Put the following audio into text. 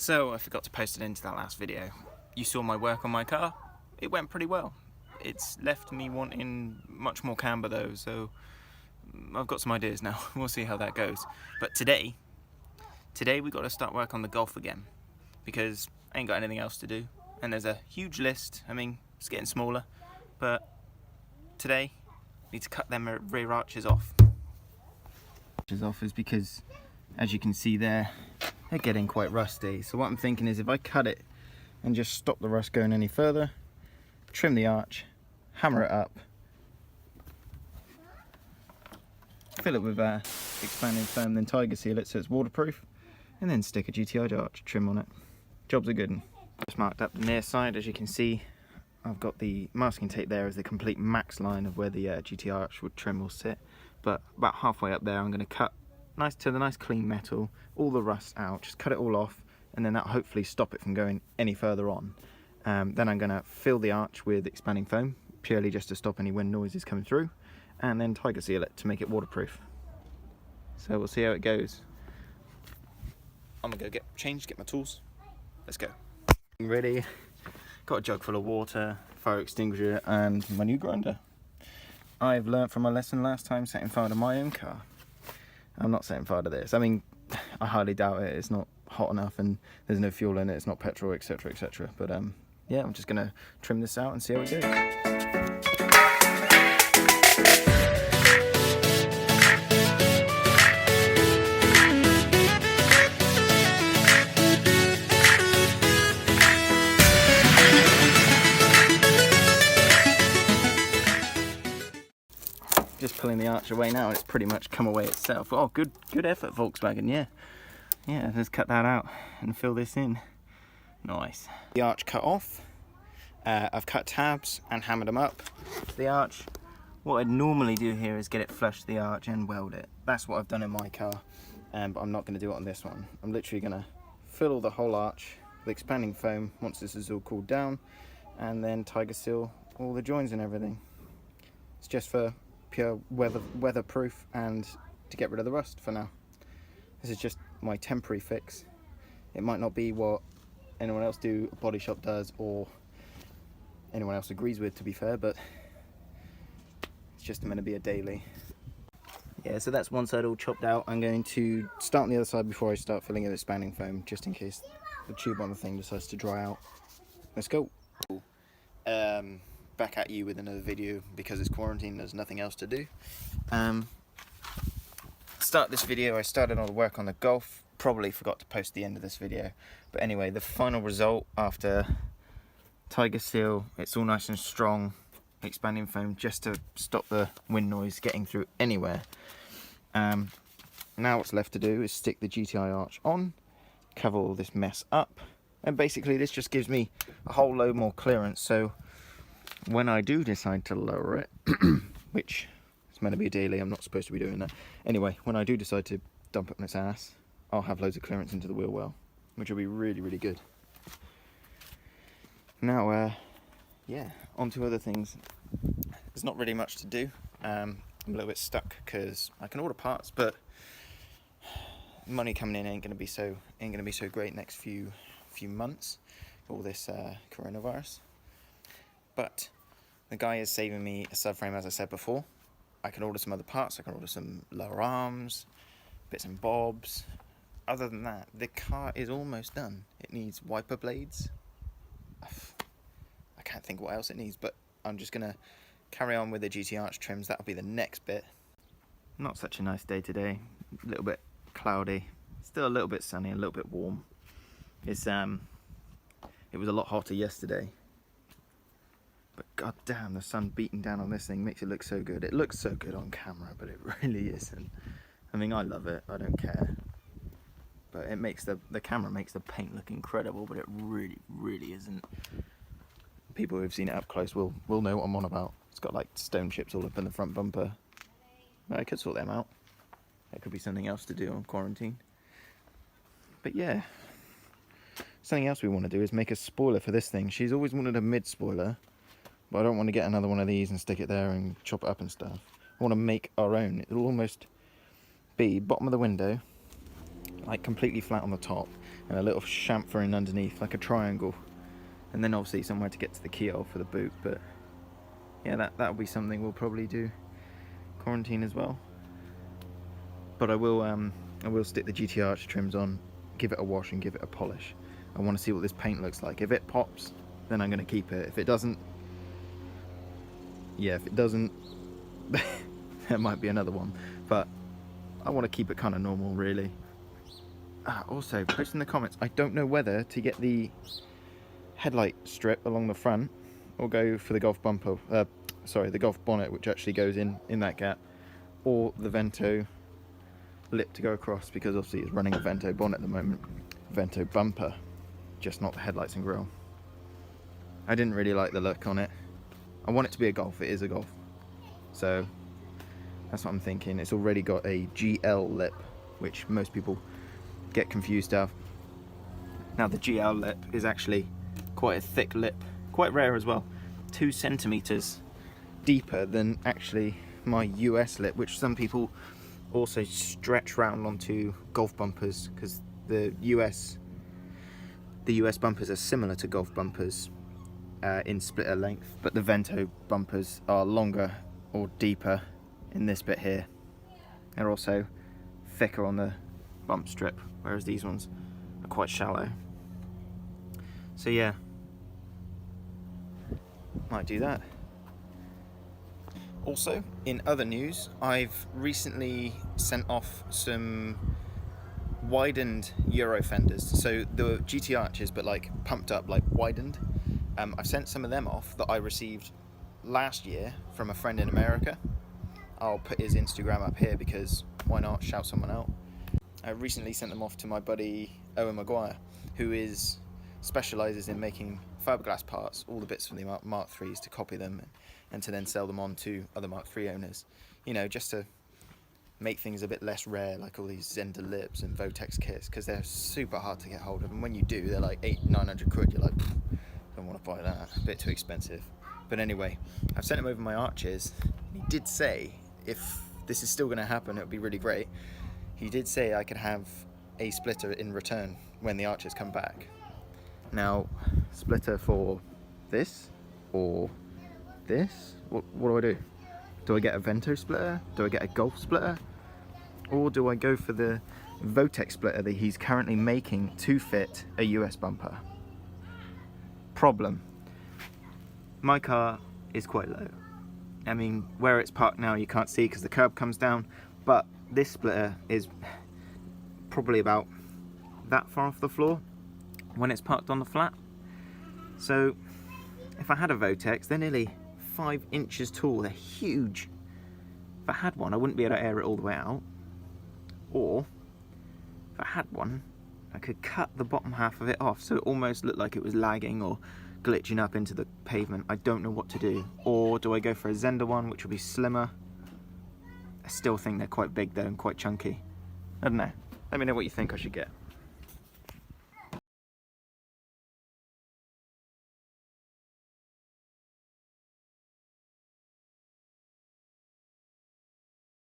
So I forgot to post it into that last video. You saw my work on my car. It went pretty well. It's left me wanting much more camber though, so I've got some ideas now. We'll see how that goes. But today we got to start work on the Golf again, because I ain't got anything else to do. And there's a huge list. I mean, it's getting smaller, but today I need to cut them rear arches off. Is because, as you can see there, they're getting quite rusty. So what I'm thinking is, if I cut it and just stop the rust going any further, trim the arch, hammer it up, fill it with expanding foam, then tiger seal it so it's waterproof, and then stick a GTI arch trim on it. Job's a good one. Just marked up the near side. As you can see, I've got the masking tape there as the complete max line of where the GTI arch trim will sit. But about halfway up there, I'm going to cut to the nice clean metal, all the rust out, just cut it all off, and then that'll hopefully stop it from going any further on. Then I'm going to fill the arch with expanding foam, purely just to stop any wind noises coming through, and then tiger seal it to make it waterproof. So we'll see how it goes. I'm going to go get changed, get my tools. Let's go. Ready. Got a jug full of water, fire extinguisher, and my new grinder. I've learnt from my lesson last time setting fire to my own car. I'm not setting fire to this. I mean, I highly doubt it. It's not hot enough and there's no fuel in it. It's not petrol, etc, etc. But yeah, I'm just going to trim this out and see how it goes. Just pulling the arch away now, and it's pretty much come away itself. Oh, good effort, Volkswagen. Yeah, let's cut that out and fill this in. Nice. The arch cut off. I've cut tabs and hammered them up. The arch, what I'd normally do here is get it flush to the arch and weld it. That's what I've done in my car, but I'm not going to do it on this one. I'm literally going to fill the whole arch with expanding foam once this is all cooled down, and then tiger seal all the joins and everything. It's just for pure weatherproof and to get rid of the rust for now. This is just my temporary fix. It might not be what anyone else a body shop does, or anyone else agrees with, to be fair, but it's just meant to be a daily. Yeah, so that's one side all chopped out. I'm going to start on the other side before I start filling it with expanding foam, just in case the tube on the thing decides to dry out. Let's go. Back at you with another video because it's quarantine, there's nothing else to do. Start this video, I started all the work on the Golf, probably forgot to post the end of this video, but anyway, the final result after tiger seal, it's all nice and strong, expanding foam just to stop the wind noise getting through anywhere. Now what's left to do is stick the GTI arch on, cover all this mess up, and basically this just gives me a whole load more clearance, so when I do decide to lower it, which is meant to be a daily, I'm not supposed to be doing that. Anyway, when I do decide to dump it on its ass, I'll have loads of clearance into the wheel well, which will be really, really good. Now, yeah, on to other things. There's not really much to do. I'm a little bit stuck because I can order parts, but money coming in ain't gonna be so great next few months. All this coronavirus. But the guy is saving me a subframe, as I said before. I can order some other parts, I can order some lower arms, bits and bobs. Other than that, the car is almost done. It needs wiper blades. I can't think what else it needs, but I'm just going to carry on with the GT arch trims. That'll be the next bit. Not such a nice day today. A little bit cloudy. Still a little bit sunny, a little bit warm. It was a lot hotter yesterday. But god damn, the sun beating down on this thing makes it look so good. It looks so good on camera, but it really isn't. I mean, I love it, I don't care. But it makes the camera makes the paint look incredible, but it really, really isn't. People who've seen it up close will know what I'm on about. It's got like stone chips all up in the front bumper. I could sort them out. That could be something else to do on quarantine. But yeah. Something else we want to do is make a spoiler for this thing. She's always wanted a mid spoiler, but I don't want to get another one of these and stick it there and chop it up and stuff. I want to make our own. It'll almost be bottom of the window, like completely flat on the top, and a little chamfering underneath, like a triangle, and then obviously somewhere to get to the keyhole for the boot. But yeah, that'll be something we'll probably do quarantine as well. But I will stick the GT arch trims on, give it a wash and give it a polish. I want to see what this paint looks like. If it pops, then I'm going to keep it. If it doesn't, yeah, if it doesn't, there might be another one. But I want to keep it kind of normal, really. Also, post in the comments, I don't know whether to get the headlight strip along the front or go for the Golf bumper, the Golf bonnet, which actually goes in that gap, or the Vento lip to go across, because obviously it's running a Vento bonnet at the moment. Vento bumper, just not the headlights and grille. I didn't really like the look on it. I want it to be a Golf. It is a Golf. So that's what I'm thinking. It's already got a GL lip, which most people get confused of. Now the GL lip is actually quite a thick lip, quite rare as well, 2 centimeters deeper than actually my US lip, which some people also stretch round onto Golf bumpers, because the US bumpers are similar to Golf bumpers in splitter length, but the Vento bumpers are longer or deeper in this bit here. They're also thicker on the bump strip, whereas these ones are quite shallow. So yeah, might do that. Also, in other news, I've recently sent off some widened Euro fenders, so the GT arches, but like pumped up, like widened. I've sent some of them off that I received last year from a friend in America. I'll put his Instagram up here because why not, shout someone out. I recently sent them off to my buddy Owen Maguire, who specialises in making fiberglass parts, all the bits from the Mark IIIs, to copy them and to then sell them on to other Mark III owners. You know, just to make things a bit less rare, like all these Zender lips and Votex kits, because they're super hard to get hold of, and when you do, they're like 800-900 quid. You're like, don't want to buy that, a bit too expensive. But anyway, I've sent him over my arches. He did say if this is still going to happen, it would be really great. He did say I could have a splitter in return when the arches come back. Now, splitter for this or this? What do I do? Do I get a Vento splitter? Do I get a Golf splitter? Or do I go for the Votex splitter that he's currently making to fit a US bumper? Problem. My car is quite low. I mean, where it's parked now you can't see because the curb comes down, but this splitter is probably about that far off the floor when it's parked on the flat. So if I had a Votex, they're nearly 5 inches tall, they're huge. If I had one, I wouldn't be able to air it all the way out. Or if I had one, I could cut the bottom half of it off so it almost looked like it was lagging or glitching up into the pavement. I don't know what to do. Or do I go for a Zender one, which will be slimmer? I still think they're quite big though and quite chunky. I don't know. Let me know what you think I should get.